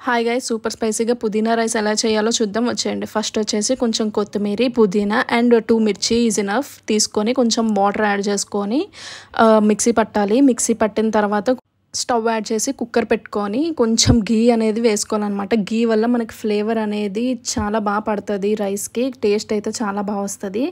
Hi guys, super స్పైసీగా పుదీనా rice ఎలా చేయాలో చూద్దాం వచ్చేయండి. ఫస్ట్ వచ్చేసి కొంచెం కొత్తిమీర, పుదీనా అండ్ 2 మిర్చి ఈజ్ ఇనఫ్ తీసుకొని కొంచెం వాటర్ యాడ్ చేసుకొని మిక్సీ పట్టాలి. మిక్సీ పట్టిన తర్వాత స్టవ్ యాడ్ చేసి కుక్కర్ పెట్టుకొని కొంచెం గీ అనేది వేసుకోవాలన్నమాట. గీ వల్ల మనకి ఫ్లేవర్ అనేది చాలా బాగా పడుతుంది, రైస్కి టేస్ట్ అయితే చాలా బాగా వస్తుంది.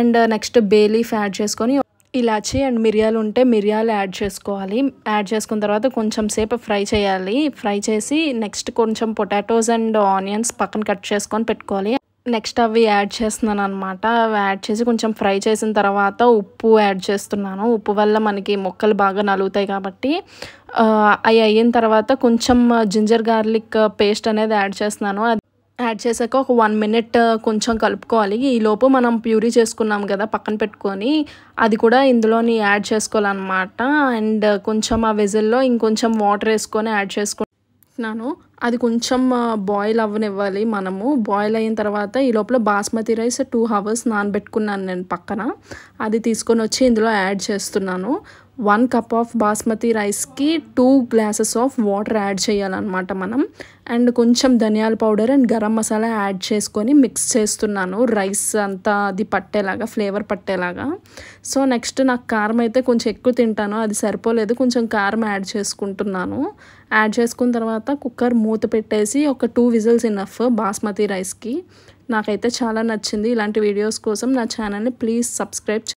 And next bay leaf add చేసుకొని ఇలాచి అండ్ మిరియాలు ఉంటే మిరియాలు యాడ్ చేసుకోవాలి. యాడ్ చేసుకున్న తర్వాత కొంచెం సేపు ఫ్రై చేయాలి. ఫ్రై చేసి నెక్స్ట్ కొంచెం పొటాటోస్ అండ్ ఆనియన్స్ పక్కన కట్ చేసుకొని పెట్టుకోవాలి. నెక్స్ట్ అవి యాడ్ చేస్తున్నాను అనమాట. అవి యాడ్ చేసి కొంచెం ఫ్రై చేసిన తర్వాత ఉప్పు యాడ్ చేస్తున్నాను. ఉప్పు వల్ల మనకి మొక్కలు బాగా నలుగుతాయి కాబట్టి అవి అయిన తర్వాత కొంచెం జింజర్ గార్లిక్ పేస్ట్ అనేది యాడ్ చేస్తున్నాను. యాడ్ చేశాక ఒక 1 మినిట్ కొంచెం కలుపుకోవాలి. ఈలోపు మనం ప్యూరీ చేసుకున్నాం కదా పక్కన పెట్టుకొని, అది కూడా ఇందులోని యాడ్ చేసుకోవాలన్నమాట. అండ్ కొంచెం ఆ వెజిల్లో ఇంకొంచెం వాటర్ వేసుకొని యాడ్ చేసుకుంటున్నాను. అది కొంచెం బాయిల్ అవ్వనివ్వాలి మనము. బాయిల్ అయిన తర్వాత ఈ లోపల బాస్మతి రైస్ 2 అవర్స్ నానబెట్టుకున్నాను నేను పక్కన. అది తీసుకొని వచ్చి ఇందులో యాడ్ చేస్తున్నాను. 1 కప్ ఆఫ్ బాస్మతి రైస్కి 2 గ్లాసెస్ ఆఫ్ వాటర్ యాడ్ చేయాలన్నమాట మనం. అండ్ కొంచెం ధనియాల powder and garam masala add చేసుకొని మిక్స్ చేస్తున్నాను. రైస్ అంతా అది పట్టేలాగా, ఫ్లేవర్ పట్టేలాగా. సో నెక్స్ట్ నాకు కారం అయితే కొంచెం ఎక్కువ తింటాను, అది సరిపోలేదు, కొంచెం కారం యాడ్ చేసుకుంటున్నాను. యాడ్ చేసుకున్న తర్వాత కుక్కర్ మూత పెట్టేసి ఒక 2 విజిల్స్ ఇనఫ్ బాస్మతి రైస్కి. నాకైతే చాలా నచ్చింది. ఇలాంటి వీడియోస్ కోసం నా ఛానల్ని ప్లీజ్ సబ్స్క్రైబ్